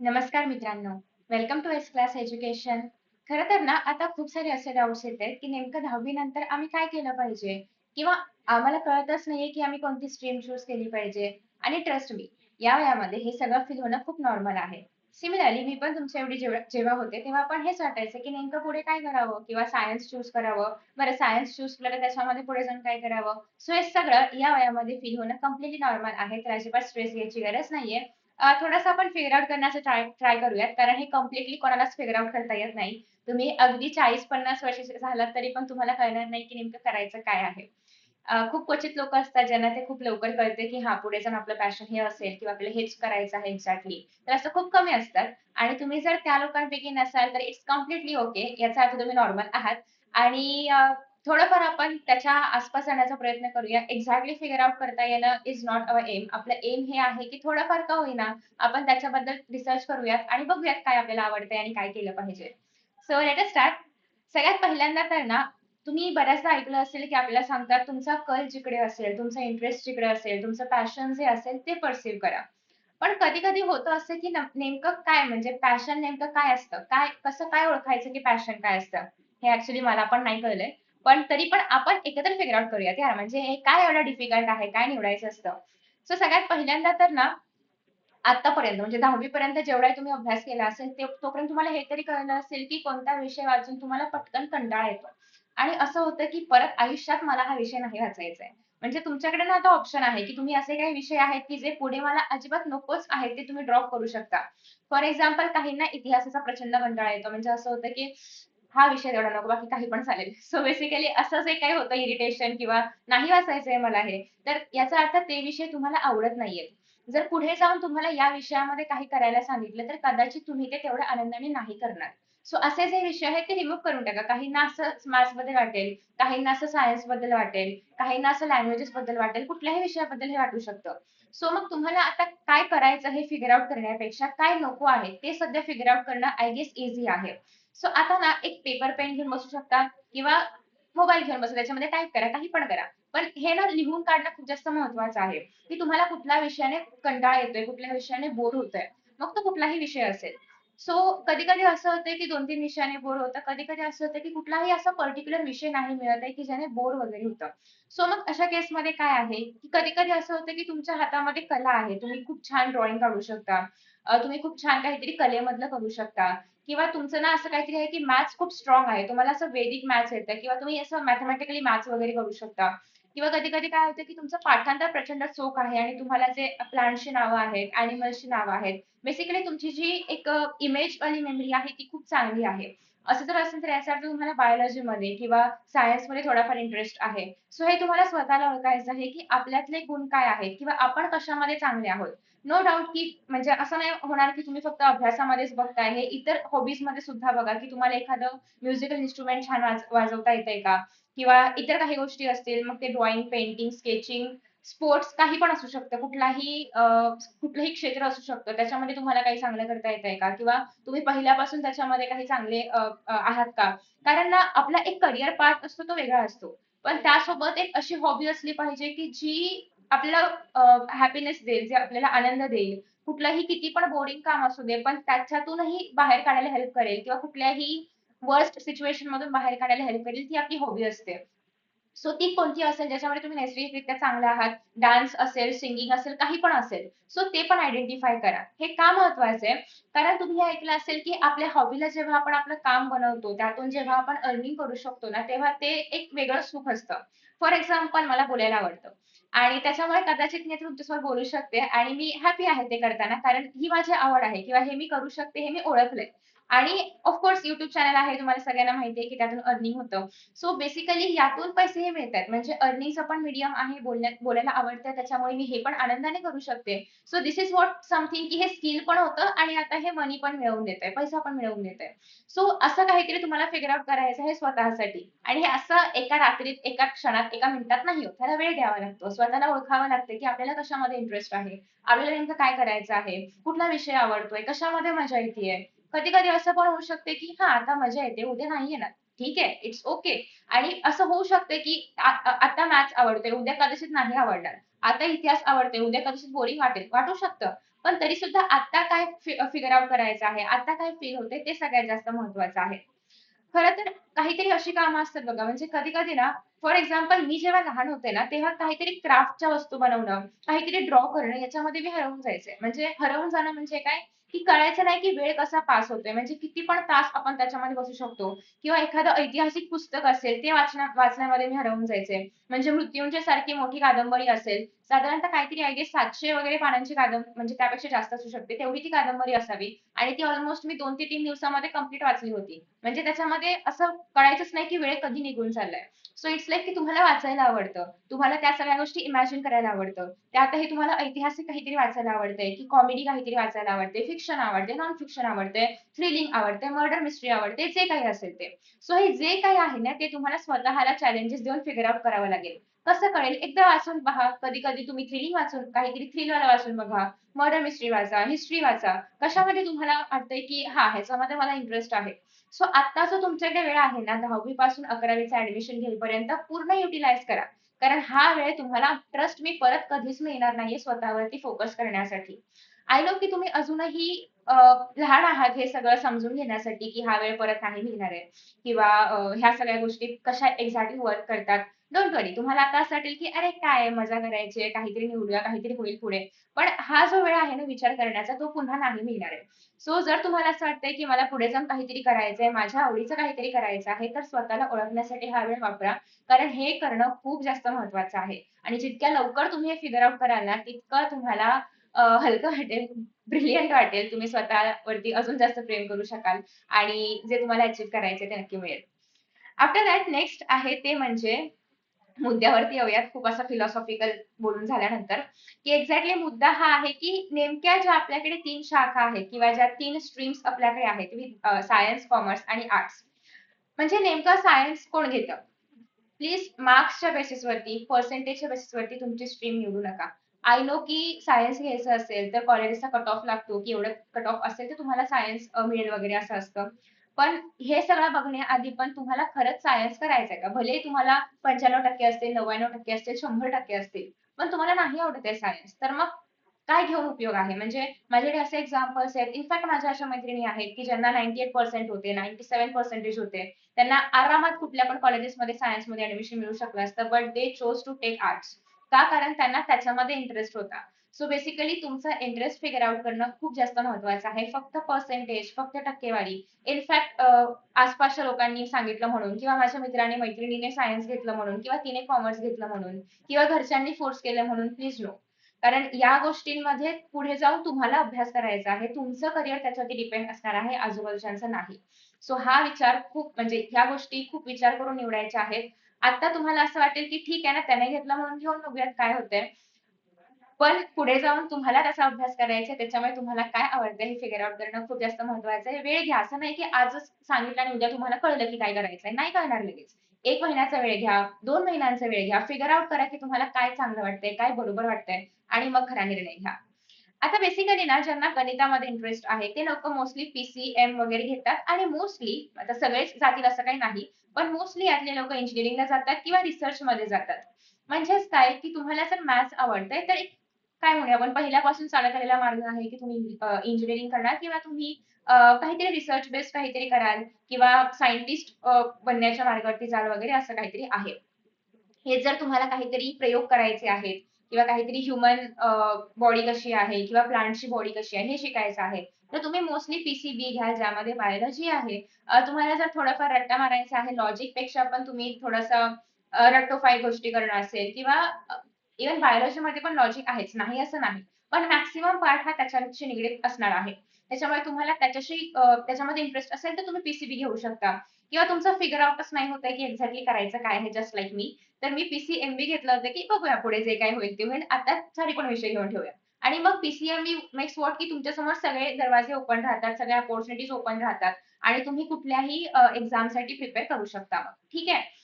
नमस्कार मित्रांनो. Welcome to S class education. खरं तर ना आता खूप सारे असे डाउट्स येत आहेत, की नेमकं 10वी नंतर आम्ही काय केलं पाहिजे? किंवा आम्हाला कळतच नाहीये, की आम्ही कोणती स्ट्रीम चूज केली पाहिजे. आणि ट्रस्ट मी, या वयामध्ये हे सगळं फील होणं खूप नॉर्मल आहे. सिमिलरली मी पण तुमच्या एवढी जेव्हा जेव्हा होते, तेव्हा पण हेच वाटायचं, की नेमकं पुढे काय करावं? किंवा सायन्स चूज करावं. बरं सायन्स चूज केलं तर त्याच्यामध्ये पुढे जाऊन काय करावं? सो हे सगळं या वयामध्ये फील होणं कंप्लीटली नॉर्मल आहे. तर अजिबात स्ट्रेस घ्यायची गरज नाहीये. थोडंसं आपण फिगर आउट करण्याचं ट्राय ट्राय करूयात. कारण हे कम्प्लिटली कोणालाच फिगर आउट करता येत नाही. तुम्ही अगदी 40-50 वर्षाचे झालात तरी पण तुम्हाला कळणार नाही की नेमकं करायचं काय आहे. खूप क्वचित लोकं असतात ज्यांना ते खूप लवकर कळते की हां, पुढे जाऊन आपलं पॅशन हे असेल किंवा आपल्याला हेच करायचं आहे एक्झॅक्टली. तर असं खूप कमी असतात आणि तुम्ही जर त्या लोकांपैकी नसाल तर इट्स कम्प्लिटली ओके. याचा अर्थ तुम्ही नॉर्मल आहात आणि थोडंफार आपण त्याच्या आसपास जाण्याचा प्रयत्न करूया. एक्झॅक्टली फिगर आउट करता येणं इज नॉट अवर एम. आपलं एम हे आहे की थोडंफार का होईना आपण त्याच्याबद्दल रिसर्च करूयात आणि बघूयात काय आपल्याला आवडतंय आणि काय केलं पाहिजे. So let us start. सगळ्यात पहिल्यांदा तर ना, तुम्ही बऱ्याचदा ऐकलं असेल की आपल्याला सांगतात तुमचा कल जिकडे असेल, तुमचा इंटरेस्ट जिकडे असेल, तुमचं पॅशन जे असेल ते पर्सीव्ह करा. पण कधी-कधी होतं असं की नेमकं काय म्हणजे पॅशन नेमकं काय असतं? कसं काय ओळखायचं की पॅशन काय असतं? हे ॲक्चुअली मला पण नाही कळलंय. पण तरी पण आपण एकत्र फिगर आउट करूयात यार. म्हणजे हे काय एवढं डिफिकल्ट आहे? काय निवडायचं असतं? सो सगळ्यात पहिल्यांदा तर ना, आत्तापर्यंत म्हणजे 10वी पर्यंत जेवढा तुम्ही अभ्यास केला असेल तोपर्यंत तुम्हाला हे तरी कळलं असेल की कोणता विषय वाचून तुम्हाला पटकन कंटाळा येतो. आणि असं होतं की परत आयुष्यात मला हा विषय नाही वाचायचा आहे. म्हणजे तुमच्याकडे ना आता ऑप्शन आहे की तुम्ही असे काही विषय आहेत की जे पुढे मला अजिबात नकोच आहेत ते तुम्ही ड्रॉप करू शकता. फॉर एक्झाम्पल काहींना इतिहासाचा प्रचंड कंटाळा येतो. म्हणजे असं होतं की हा विषय तेवढा नको बाकी काही पण चालेल. सो बेसिकली असं जे काही होतं इरिटेशन किंवा नाही वाचायचंय मला हे, तर याचा अर्थ ते विषय तुम्हाला आवडत नाहीयेत. जर पुढे जाऊन तुम्हाला या विषयामध्ये काही करायला सांगितलं तर कदाचित तुम्ही ते तेवढ्या आनंदाने नाही करणार. सो असे जे विषय आहेत ते रिमूव्ह करून टाका. काहींना असं मॅथ्स बद्दल वाटेल, काहींना असं सायन्स बद्दल वाटेल, काहींना असं लँग्वेजेस बद्दल वाटेल, कुठल्याही विषयाबद्दल हे वाटू शकतं. सो मग तुम्हाला आता काय करायचं हे फिगर आउट करण्यापेक्षा काय नको आहे ते सध्या फिगर आउट करणं आय गेस इझी आहे. सो आता ना एक पेपर पेन घेऊन बसू शकता किंवा मोबाईल घेऊन बसा त्याच्यामध्ये टाइप करा, काही पण करा. पण हे ना लिहून काढणं खूप जास्त महत्वाचं आहे. की तुम्हाला कुठल्या विषयाने कंटाळा येतोय, कुठल्या विषयाने बोर होतंय. मग तो कुठलाही विषय असेल. सो कधी-कधी असं होतंय की 2-3 विषयाने बोर होतं. कधी-कधी असं होतं की कुठलाही असा पर्टिक्युलर विषय नाही मिळत आहे की ज्याने बोर वगैरे होतं. सो मग अशा केसमध्ये काय आहे की कधी-कधी असं होतं की तुमच्या हातामध्ये कला आहे. तुम्ही खूप छान ड्रॉइंग काढू शकता. तुम्ही खूप छान काहीतरी कलेमधलं करू शकता किंवा तुमचं ना असं काहीतरी आहे की मॅथ्स खूप स्ट्राँग आहे. तुम्हाला असं वैदिक मॅथ्स येतं किंवा तुम्ही असं मॅथेमॅटिकली मॅथ्स वगैरे करू शकता. किंवा कधी-कधी काय होतं, की तुमचं पाठांतर प्रचंड चोख आहे आणि तुम्हाला जे प्लांट्सची नावं आहेत, ॲनिमल्सची नावं आहेत. बेसिकली तुमची जी एक इमेजवाली मेमरी आहे ती खूप चांगली आहे. असं जर असेल तर याचा अर्थ तुम्हाला बायोलॉजीमध्ये किंवा सायन्समध्ये थोडाफार इंटरेस्ट आहे. सो हे तुम्हाला स्वतःला ओळखायचं आहे, की आपल्यातले गुण काय आहेत किंवा आपण कशामध्ये चांगले आहोत. नो डाउट, की म्हणजे असं नाही होणार, की तुम्ही फक्त अभ्यासामध्येच बघताय. हे इतर हॉबीजमध्ये सुद्धा बघा, की तुम्हाला एखादं म्युझिकल इन्स्ट्रुमेंट छान वाजवता येतंय का? किंवा इतर काही गोष्टी असतील, मग ते ड्रॉइंग, पेंटिंग, स्केचिंग, स्पोर्ट्स काही पण असू शकतं. कुठलंही क्षेत्र असू शकतं. त्याच्यामध्ये तुम्हाला काही चांगलं करता येतंय का? किंवा तुम्ही पहिल्यापासून त्याच्यामध्ये काही चांगले आहात का? कारण ना आपला एक करियर पाथ असतो तो वेगळा असतो. पण त्यासोबत एक अशी हॉबी असली पाहिजे, की जी आपल्याला हॅपीनेस देईल, जे आपल्याला आनंद देईल. कुठलंही किती पण बोरिंग काम असू दे, पण त्याच्यातूनही बाहेर काढायला हेल्प करेल किंवा कुठल्याही वर्स्ट सिच्युएशन मधून बाहेर काढायला हेल्प करेल, ती आपली हॉबी असते. सो ती कोणती असेल ज्याच्यामध्ये तुम्ही नैसर्गिकरित्या चांगले आहात, डान्स असेल, सिंगिंग असेल, काही पण असेल. सो ते पण आयडेंटिफाय करा. हे का महत्वाचं आहे? कारण तुम्ही हे ऐकलं असेल, की आपल्या हॉबीला जेव्हा आपण आपलं काम बनवतो, त्यातून जेव्हा आपण अर्निंग करू शकतो ना, तेव्हा ते एक वेगळं सुख असतं. फॉर एक्झाम्पल मला बोलायला आवडतं आणि त्याच्यामुळे कदाचित मी आता तुमच्यासोबत बोलू शकते आणि मी हॅपी आहे ते करताना. कारण ही माझी आवड आहे किंवा हे मी करू शकते हे मी ओळखलंय. आणि ऑफ कोर्स चॅनल आहे तुम्हाला सगळ्यांना माहिती आहे, की त्यातून अर्निंग होतं. सो बेसिकली यातून पैसेही मिळतात. म्हणजे अर्निंगचं पण मीडियम आहे. बोलायला आवडतं त्याच्यामुळे मी हे पण आनंदाने करू शकते. So this is what something, की हे स्किल पण होतं आणि आता हे मनी पण मिळवून देतंय, पैसा पण मिळवून देतंय. सो असं काहीतरी तुम्हाला फिगर आउट करायचं आहे स्वतःसाठी आणि हे असं एका रात्रीत, एका क्षणात, एका मिनिटात नाही होत. त्याला वेळ द्यावा लागतो. स्वतःला ओळखावं लागतं, की आपल्याला कशामध्ये इंटरेस्ट आहे, आपल्याला नेमकं काय करायचं आहे, कुठला विषय आवडतोय, कशामध्ये मजा येतेय. कधी-कधी असं पण होऊ शकते, की हां, आता मजा येते, उद्या नाही येणार. ठीक आहे, इट्स ओके. आणि असं होऊ शकतं, की आता मॅथ्स आवडते, उद्या कदाचित नाही आवडणार. आता इतिहास आवडते, उद्या कदाचित बोरिंग वाटू शकतं. पण तरी सुद्धा आता काय फिगर आउट करायचं आहे, आता काय फील होते ते सगळ्यात जास्त महत्वाचं आहे. खरं तर काहीतरी अशी कामं असतात बघा, म्हणजे कधी-कधी ना, फॉर एक्झाम्पल मी जेव्हा लहान होते ना, तेव्हा काहीतरी क्राफ्टच्या वस्तू बनवणं, काहीतरी ड्रॉ करणं याच्यामध्ये मी हरवून जायचे. म्हणजे हरवून जाणं म्हणजे काय, की कळायचं नाही की वेळ कसा पास होतोय. म्हणजे किती पण तास आपण त्याच्यामध्ये बसू शकतो किंवा एखादं ऐतिहासिक पुस्तक असेल, ते वाचण्यामध्ये मी हरवून जायचे. म्हणजे मृत्युंजय सारखी मोठी कादंबरी असेल, साधारणतः काहीतरी आय गेस 700 वगैरे पानांची म्हणजे त्यापेक्षा जास्त असू शकते. तेवढी ती कादंबरी असावी आणि ती ऑलमोस्ट मी 2 ते 3 दिवसामध्ये कंप्लीट वाचली होती. म्हणजे त्याच्यामध्ये असं कळायचंच नाही की वेळ कधी निघून चाललाय. सो इट्स लाइक की तुम्हाला वाचायला आवडतं. तुम्हाला त्या सगळ्या गोष्टी इमॅजिन करायला आवडतं. त्यातही तुम्हाला ऐतिहासिक काहीतरी वाचायला आवडतंय, की कॉमेडी काहीतरी वाचायला आवडते, फिक्शन आवडते, नॉन फिक्शन आवडते, थ्रिलिंग आवडते, मर्डर मिस्ट्री आवडते, जे काही असेल ते. सो हे जे काही आहे ना, ते तुम्हाला स्वतःला चॅलेंजेस देऊन फिगर आउट करावं लागेल. कसं कळेल? एकदा वाचून पहा. कधी-कधी तुम्ही थ्रिलिंग वाचून काहीतरी थ्रिलवाला वाचून बघा. मर्डर मिस्ट्री वाचा, हिस्ट्री वाचा. कशामध्ये तुम्हाला वाटतंय, की हां, ह्याच्यामध्ये मला इंटरेस्ट आहे. सो आत्ता जो तुमच्याकडे वेळ आहे ना 10वी पासून 11वीचं ऍडमिशन घेईपर्यंत पूर्ण युटिलाइज करा. कारण हा वेळ तुम्हाला ट्रस्ट मी परत कधीच मिळणार नाहीये स्वतःवरती फोकस करण्यासाठी. आय नो की तुम्ही अजूनही लहान आहात हे सगळं समजून घेण्यासाठी, की हा वेळ परत नाही मिळणार आहे किंवा ह्या सगळ्या गोष्टी कशा एक्झॅक्टली वर्क करतात. डोंट वरी. तुम्हाला आता असं वाटेल, की "अरे काय मजा करायची आहे, काहीतरी निवडूया, काहीतरी होईल पुढे." पण हा जो वेळ आहे ना विचार करण्याचा तो पुन्हा नाही मिळणार आहे. सो जर तुम्हाला असं वाटतंय, की मला पुढे जाऊन काहीतरी करायचंय, माझ्या आवडीचं काहीतरी करायचं आहे, तर स्वतःला ओळखण्यासाठी हा वेळ वापरा. कारण हे करणं खूप जास्त महत्वाचं आहे. आणि जितक्या लवकर तुम्ही हे फिगर आउट कराल ना, तितकं तुम्हाला हलकं वाटेल, ब्रिलियंट वाटेल. तुम्ही स्वतःवरती अजून जास्त प्रेम करू शकाल आणि जे तुम्हाला अचीव्ह करायचंय ते नक्की मिळेल. आफ्टर दॅट नेक्स्ट आहे ते म्हणजे मुद्द्यावरती येऊयात खूप असं फिलॉसॉफिकल बोलून झाल्यानंतर, की एक्झॅक्टली मुद्दा हा आहे, की नेमक्या ज्या आपल्याकडे 3 शाखा आहेत किंवा ज्या 3 स्ट्रीम्स आपल्याकडे आहेत, सायन्स, कॉमर्स आणि आर्ट्स. म्हणजे नेमकं सायन्स कोण घेतं? प्लीज मार्क्सच्या बेसिसवरती, पर्सेंटेजच्या बेसिसवरती तुमची स्ट्रीम निवडू नका. आय नो की सायन्स घ्यायचं असेल तर कॉलेजचा कट ऑफ लागतो, की एवढं कट ऑफ असेल तर तुम्हाला सायन्स मिळेल वगैरे असं असतं. पण हे सगळं बघण्याआधी पण तुम्हाला खरंच सायन्स करायचंय का? भलेही तुम्हाला 95% असतील, 99% असतील, 100% असतील. पण तुम्हाला नाही आवडत आहे सायन्स, तर मग काय घेऊन उपयोग आहे? म्हणजे माझ्याकडे असे एक्झाम्पल्स आहेत. इनफॅक्ट माझ्या अशा मैत्रिणी आहेत, की ज्यांना 98% होते, 97% होते. त्यांना आरामात कुठल्या पण कॉलेजेसमध्ये सायन्समध्ये ऍडमिशन मिळू शकलं असतं, but they chose to take arts. का? कारण त्यांना त्याच्यामध्ये इंटरेस्ट होता. सो बेसिकली तुमचा इंटरेस्ट फिगर आउट करणं खूप जास्त महत्वाचं आहे. फक्त पर्सेंटेज, फक्त टक्केवारी. इनफॅक्ट आसपासच्या लोकांनी सांगितलं म्हणून किंवा माझ्या मित्राने मैत्रिणीने सायन्स घेतलं म्हणून किंवा तिने कॉमर्स घेतलं म्हणून किंवा घरच्यांनी फोर्स केलं म्हणून प्लीज नो. कारण या गोष्टींमध्ये पुढे जाऊन तुम्हाला अभ्यास करायचा आहे. तुमचं करिअर त्याच्यावरती डिपेंड असणार आहे, आजूबाजूच्यांचं नाही. सो हा विचार खूप म्हणजे ह्या गोष्टी खूप विचार करून निवडायच्या आहेत. आता तुम्हाला असं वाटेल, की ठीक आहे ना, त्याने घेतला म्हणून घेऊन बघूयात काय होतंय. पण पुढे जाऊन तुम्हाला त्याचा अभ्यास करायचा आहे. त्याच्यामुळे तुम्हाला काय आवडतं हे फिगर आउट करणं खूप जास्त महत्वाचं आहे. वेळ घ्या. असं नाही, की आजच सांगितलं आणि उद्या तुम्हाला कळलं, की काय करायचंय. नाही कळणार लगेच. 1 महिन्याचा वेळ घ्या, 2 महिन्यांचा वेळ घ्या. फिगर आउट करा, की तुम्हाला काय चांगलं वाटतंय, काय बरोबर वाटतंय आणि मग खरा निर्णय घ्या. आता बेसिकली ना ज्यांना गणितामध्ये इंटरेस्ट आहे ते लोक मोस्टली पीसीएम वगैरे घेतात आणि मोस्टली आता सगळेच जातील असं काही नाही पण मोस्टली यातले लोक इंजिनिअरिंगला जातात किंवा रिसर्च मध्ये जातात. म्हणजेच काय की तुम्हाला जर मॅथ्स आवडतंय तर एक काय म्हणूया आपण पहिल्यापासून चालत आलेला मार्ग आहे की तुम्ही इंजिनिअरिंग करणार किंवा तुम्ही काहीतरी रिसर्च बेस्ड काहीतरी कराल किंवा सायंटिस्ट बनण्याच्या मार्गावरती जाल वगैरे असं काहीतरी आहे. हे जर तुम्हाला काहीतरी प्रयोग करायचे आहेत किंवा काहीतरी ह्युमन बॉडी कशी आहे किंवा प्लांटची बॉडी कशी आहे हे शिकायचं आहे तर तुम्ही मोस्टली पीसीबी घ्या ज्यामध्ये बायोलॉजी आहे. तुम्हाला जर थोडंफार रट्टा मारायचा आहे लॉजिक पेक्षा पण तुम्ही थोडंसं रट्टोपाई गोष्टी करणं असेल किंवा इव्हन बायोलॉजीमध्ये पण लॉजिक आहेच नाही असं नाही. पण मॅक्सिमम पार्ट हा त्याच्याशी निगडीत असणार आहे. त्याच्यामुळे तुम्हाला त्याच्यामध्ये इंटरेस्ट असेल तर तुम्ही पीसीबी घेऊ शकता किंवा तुमचं फिगर आउटच नाही होत आहे की एक्झॅक्टली करायचं काय आहे जस्ट लाईक मी. तर मी पीसीएमबी घेतलं होतं की बघूया पुढे जे काही होईल ते होईल. आता सारी पण विषय घेऊन ठेवूया. आणि मग पीसीएमबी मेक्स व्हॉट की तुमच्यासमोर सगळे दरवाजे ओपन राहतात, सगळ्या अपॉर्च्युनिटीज ओपन राहतात आणि तुम्ही कुठल्याही एक्झामसाठी प्रिपेअर करू शकता मग. ठीक आहे.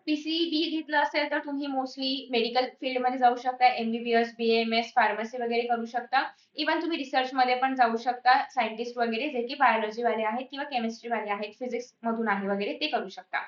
पीसीबी घेतलं असेल तर तुम्ही मोस्टली मेडिकल फील्डमध्ये जाऊ शकता. एमबीबीएस, बीएमएस, फार्मसी वगैरे करू शकता. इव्हन तुम्ही रिसर्चमध्ये पण जाऊ शकता. सायंटिस्ट वगैरे जे की बायोलॉजी वाले आहेत किंवा केमिस्ट्री वाले आहेत, फिजिक्स मधून आहे वगैरे ते करू शकता.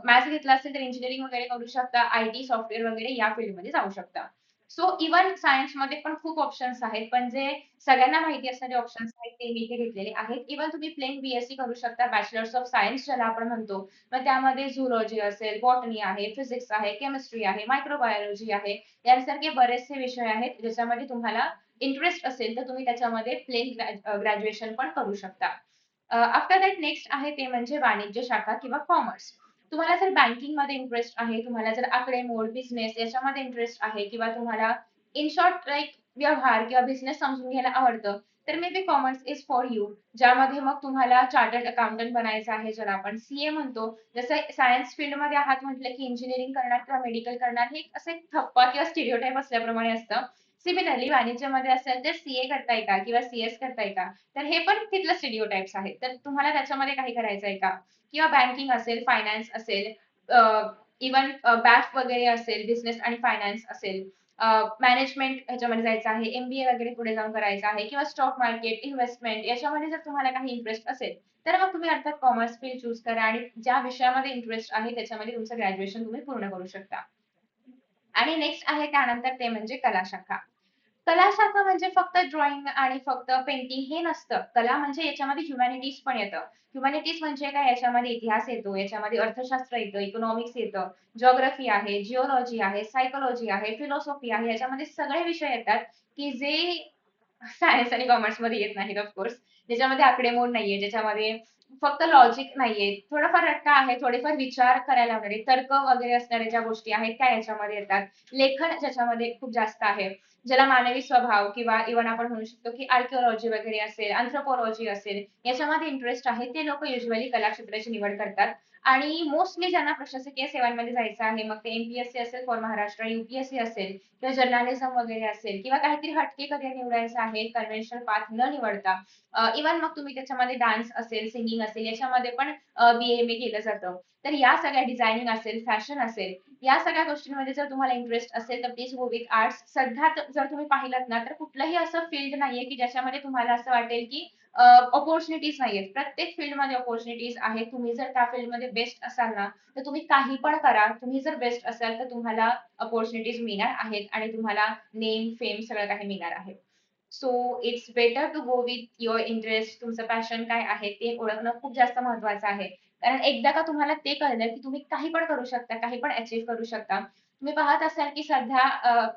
मॅथ्स घेतला असेल तर इंजिनिअरिंग वगैरे करू शकता. आयटी, सॉफ्टवेअर वगैरे या फील्डमध्ये जाऊ शकता. सो इव्हन सायन्समध्ये पण खूप ऑप्शन्स आहेत, पण जे सगळ्यांना माहिती असणारे ऑप्शन्स आहेत ते मी इथे घेतलेले आहेत. इव्हन तुम्ही प्लेन बीएससी करू शकता, बॅचलर्स ऑफ सायन्स ज्याला आपण म्हणतो. मग त्यामध्ये झूलॉजी असेल, बॉटनी आहे, फिजिक्स आहे, केमिस्ट्री आहे, मायक्रोबायोलॉजी आहे. यांसारखे बरेचसे विषय आहेत ज्याच्यामध्ये तुम्हाला इंटरेस्ट असेल तर तुम्ही त्याच्यामध्ये प्लेन ग्रॅज्युएशन पण करू शकता. आफ्टर दॅट नेक्स्ट आहे ते म्हणजे वाणिज्य शाखा किंवा कॉमर्स. तुम्हाला जर बँकिंगमध्ये इंटरेस्ट आहे, तुम्हाला जर आकडेमोड, बिझनेस याच्यामध्ये इंटरेस्ट आहे किंवा तुम्हाला इन शॉर्ट लाईक व्यवहार किंवा बिझनेस समजून घ्यायला आवडतं, तर may be commerce is for you. ज्यामध्ये मग तुम्हाला चार्टर्ड अकाउंटंट बनायचं आहे, ज्याला आपण सीए म्हणतो. जसं सायन्स फील्डमध्ये आहात म्हटलं की इंजिनिअरिंग करणार किंवा मेडिकल करणार हे असं एक थप्पा किंवा स्टिरियोटाईप असल्याप्रमाणे असतं. सिमिलरली वाणिज्यामध्ये असेल तर सीए करताय का किंवा सीएस करताय का, तर हे पण तिथलं स्टिरियोटाइप्स आहेत. तर तुम्हाला त्याच्यामध्ये काही करायचं आहे का? किंवा बँकिंग असेल, फायनान्स असेल, इव्हन बॅफ वगैरे असेल, बिझनेस आणि फायनान्स असेल, मॅनेजमेंट ह्याच्यामध्ये जायचं आहे, एमबीए वगैरे पुढे जाऊन करायचं आहे किंवा स्टॉक मार्केट, इन्व्हेस्टमेंट याच्यामध्ये जर तुम्हाला काही इंटरेस्ट असेल, तर मग तुम्ही अर्थात कॉमर्स फील्ड चूज करा आणि ज्या विषयामध्ये इंटरेस्ट आहे त्याच्यामध्ये तुमचं ग्रॅज्युएशन तुम्ही पूर्ण करू शकता. आणि नेक्स्ट आहे त्यानंतर ते म्हणजे कला शाखा. कला शाखा म्हणजे फक्त ड्रॉइंग आणि फक्त पेंटिंग हे नसतं. कला म्हणजे याच्यामध्ये ह्युमॅनिटीज पण येतं. ह्युमॅनिटीज म्हणजे काय, याच्यामध्ये इतिहास येतो, याच्यामध्ये अर्थशास्त्र येतं, इकॉनॉमिक्स येतं, जिओग्राफी आहे, जिओलॉजी आहे, सायकोलॉजी आहे, फिलॉसॉफी आहे. याच्यामध्ये सगळे विषय येतात की जे सायन्स आणि कॉमर्समध्ये येत नाहीत ऑफकोर्स. ज्याच्यामध्ये आकडेमोड नाहीये, ज्याच्यामध्ये फक्त लॉजिक नाहीये, थोडाफार रट्टा आहे, थोडेफार विचार करायला लावणारे, तर्क वगैरे असणाऱ्या ज्या गोष्टी आहेत त्या याच्यामध्ये येतात. लेखन ज्याच्यामध्ये खूप जास्त आहे, ज्याला मानवी स्वभाव किंवा इव्हन आपण म्हणू शकतो की आर्किओलॉजी वगैरे असेल, अँथ्रोपॉलॉजी असेल, याच्यामध्ये इंटरेस्ट आहे ते लोक युजली कला क्षेत्राची निवड करतात. आणि मोस्टली ज्यांना प्रशासकीय सेवांमध्ये जायचं आहे, मग ते एमपीएससी असेल फॉर महाराष्ट्र, युपीएससी असेल किंवा जर्नालिझम वगैरे असेल किंवा काहीतरी हटके करिअर निवडायचं आहे, कन्व्हेन्शनल पाथ न निवडता. इव्हन मग तुम्ही त्याच्यामध्ये डान्स असेल, सिंगिंग असेल याच्यामध्ये पण बी-ए-एम-ए केलं जातं. तर या सगळ्या डिझायनिंग असेल, फॅशन असेल, या सगळ्या गोष्टींमध्ये जर तुम्हाला इंटरेस्ट असेल तर प्लीज गो विथ आर्ट्स. सध्या जर तुम्ही पाहिलात ना तर कुठलंही असं फील्ड नाहीये की ज्याच्यामध्ये तुम्हाला असं वाटेल की अपॉर्च्युनिटीज नाहीयेत. प्रत्येक फील्डमध्ये अपॉर्च्युनिटीज आहेत. तुम्ही जर त्या फील्डमध्ये बेस्ट असाल ना तर तुम्ही काही पण करा. तुम्ही जर बेस्ट असाल तर तुम्हाला अपॉर्च्युनिटीज मिळणार आहेत आणि तुम्हाला नेम, फेम सगळं काही मिळणार आहे. So it's better to go with your interest. तुमचं पॅशन काय आहे ते ओळखणं खूप जास्त महत्वाचं आहे. कारण एकदा का तुम्हाला ते कळलं की तुम्ही काही पण करू शकता, काही पण अचीव्ह करू शकता. तुम्ही पाहत असाल की सध्या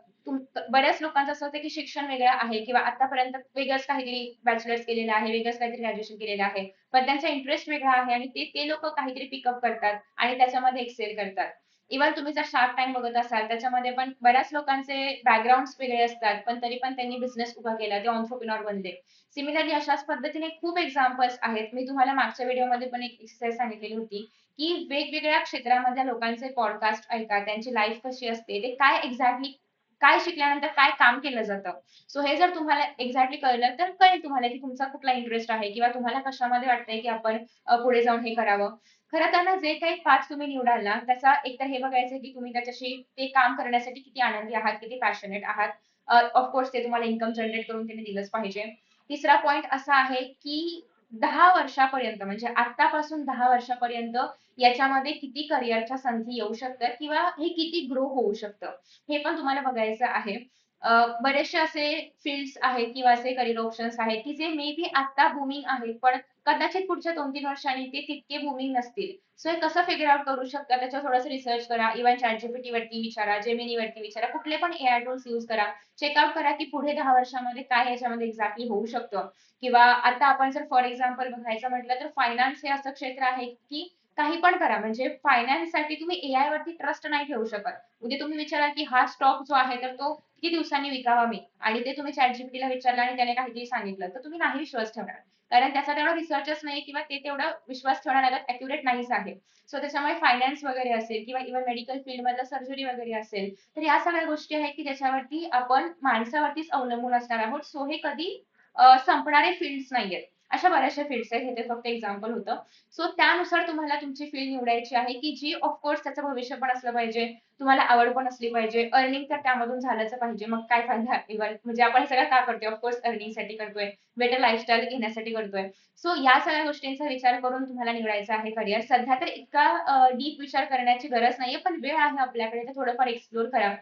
बऱ्याच लोकांचं असं होतं की शिक्षण वेगळं आहे किंवा आतापर्यंत वेगळंच काहीतरी बॅचलर्स केलेलं आहे, वेगळंच काहीतरी ग्रॅज्युएशन केलेलं आहे. पण त्यांचा इंटरेस्ट वेगळा आहे आणि ते ते लोकं काहीतरी पिकअप करतात आणि त्याच्यामध्ये एक्सेल करतात. इव्हन तुम्ही जर शार्क टँक बघत असाल त्याच्यामध्ये पण बऱ्याच लोकांचे बॅकग्राऊंड्स वेगळे असतात, पण तरी पण त्यांनी बिझनेस उभा केला, ते एंटरप्रेन्योर बनले. सिमिलरली अशाच पद्धतीने खूप एक्झाम्पल्स आहेत. मी तुम्हाला मागच्या व्हिडिओमध्ये पण एक एक्सरसाइज सांगितलेली होती, की वेगवेगळ्या क्षेत्रामधल्या लोकांचे पॉडकास्ट ऐका, त्यांची लाईफ कशी असते, ते काय एक्झॅक्टली काय शिकल्यानंतर काय काम केलं जातं. सो हे जर तुम्हाला एक्झॅक्टली कळलं तर कळेल तुम्हाला की तुमचा कुठला इंटरेस्ट आहे किंवा तुम्हाला कशामध्ये वाटतंय की आपण पुढे जाऊन हे करावं. खरं तर ना जे काही पाथ तुम्ही निवडाल ना त्याचा एकतर हे बघायचं की तुम्ही त्याच्याशी ते काम करण्यासाठी किती आनंदी आहात, किती पॅशनेट आहात. ऑफकोर्स ते तुम्हाला इन्कम जनरेट करून त्यांनी दिलंच पाहिजे. तिसरा पॉइंट असा आहे की 10 वर्षापर्यंत म्हणजे आतापासून 10 वर्षापर्यंत याच्यामध्ये किती करिअरच्या संधी येऊ शकतात किंवा हे किती ग्रो होऊ शकतं, हे पण तुम्हाला बघायचं आहे. बरेचसे असे फील्ड्स आहेत किंवा असे करिअर ऑप्शन्स आहेत की जे मे बी आता बूमिंग आहेत, पण कदाचित पुढच्या 2-3 वर्षांनी ते तितके बूमिंग नसतील. सो हे कसं फिगर आउट करू शकता त्याच्यावर थोडंसं रिसर्च करा. इव्हन ChatGPT वरती विचारा, Gemini वरती विचारा. कुठले पण एआय टूल्स यूज करा. चेकआउट करा की पुढे 10 वर्षामध्ये काय याच्यामध्ये एक्झॅक्टली होऊ शकतं. किंवा आता आपण जर फॉर एक्झाम्पल बघायचं म्हटलं तर फायनान्स हे असं क्षेत्र आहे की काही पण करा. म्हणजे फायनान्ससाठी तुम्ही एआय वरती ट्रस्ट नाही ठेवू शकत. उद्या तुम्ही विचाराल की हा स्टॉक जो आहे तर तो किती दिवसांनी विकावा मी, आणि ते तुम्ही ChatGPTला विचारलं आणि त्याने काहीतरी सांगितलं तर तुम्ही नाही विश्वास ठेवणार. कारण त्याचा तेवढा रिसर्चच नाही किंवा ते तेवढा विश्वास ठेवण्यालायक अॅक्युरेट नाहीच आहे. सो त्याच्यामुळे फायनान्स वगैरे असेल किंवा इव्हन मेडिकल फील्डमधलं सर्जरी वगैरे असेल, तर या सगळ्या गोष्टी आहेत की ज्याच्यावरती आपण माणसावरतीच अवलंबून असणार आहोत. सो हे कधी संपणारे फील्ड्स नाहीयेत. अशा बऱ्याचशा फील्ड्स आहेत. हे ते फक्त एक्झाम्पल होतं. सो त्यानुसार तुम्हाला तुमची फील्ड निवडायची आहे, की जी ऑफकोर्स त्याचं भविष्य पण असलं पाहिजे, तुम्हाला आवड पण असली पाहिजे, अर्निंग तर त्यामधून झालंच पाहिजे. मग काय फायदा इव्हन म्हणजे आपण हे सगळं का करतोय? ऑफकोर्स अर्निंगसाठी करतोय, बेटर लाईफस्टाईल घेण्यासाठी करतोय. सो या सगळ्या गोष्टींचा विचार करून तुम्हाला निवडायचं आहे करियर. सध्या तर इतका डीप विचार करण्याची गरज नाहीये, पण वेळ आहे आपल्याकडे तर थोडंफार एक्सप्लोर करा.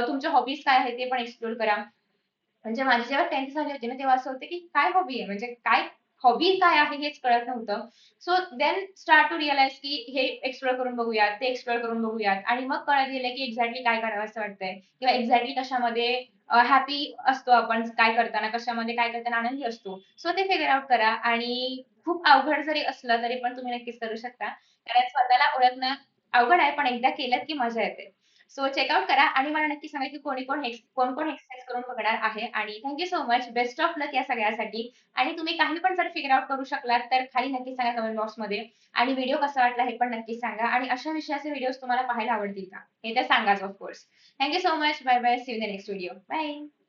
तुमच्या हॉबीज काय आहेत ते पण एक्सप्लोर करा. म्हणजे माझी जेव्हा 10th झाली होती ना, तेव्हा असं होतं की काय हॉबी आहे? म्हणजे काय हॉबी काय आहे हेच कळत नव्हतं. So then start to realise की हे एक्सप्लोर करून बघूयात, ते एक्सप्लोर करून बघूयात आणि मग कळत गेलं की एक्झॅक्टली काय करावंसं वाटतंय किंवा एक्झॅक्टली कशामध्ये हॅपी असतो आपण काय करताना, कशामध्ये काय करताना आनंदी असतो. सो ते फिगर आउट करा आणि खूप अवघड जरी असलं तरी पण तुम्ही नक्कीच करू शकता. कारण स्वतःला ओळखणं अवघड आहे, पण एकदा केलत की मजा येते. सो चेकआउट करा आणि मला नक्की सांगा की कोण-कोण एक्सरसाइज करून बघणार आहे आणि thank so much. Best of luck या सगळ्यासाठी आणि तुम्ही काही पण जर फिगर आउट करू शकलात तर खाली नक्की सांगा कमेंट बॉक्समध्ये आणि व्हिडिओ कसा वाटला हे पण नक्की सांगा आणि अशा विषयाचे व्हिडिओज तुम्हाला पाहायला आवडतील का? हे तर सांगाच of course. So much. Bye bye. See you in the next video. Bye.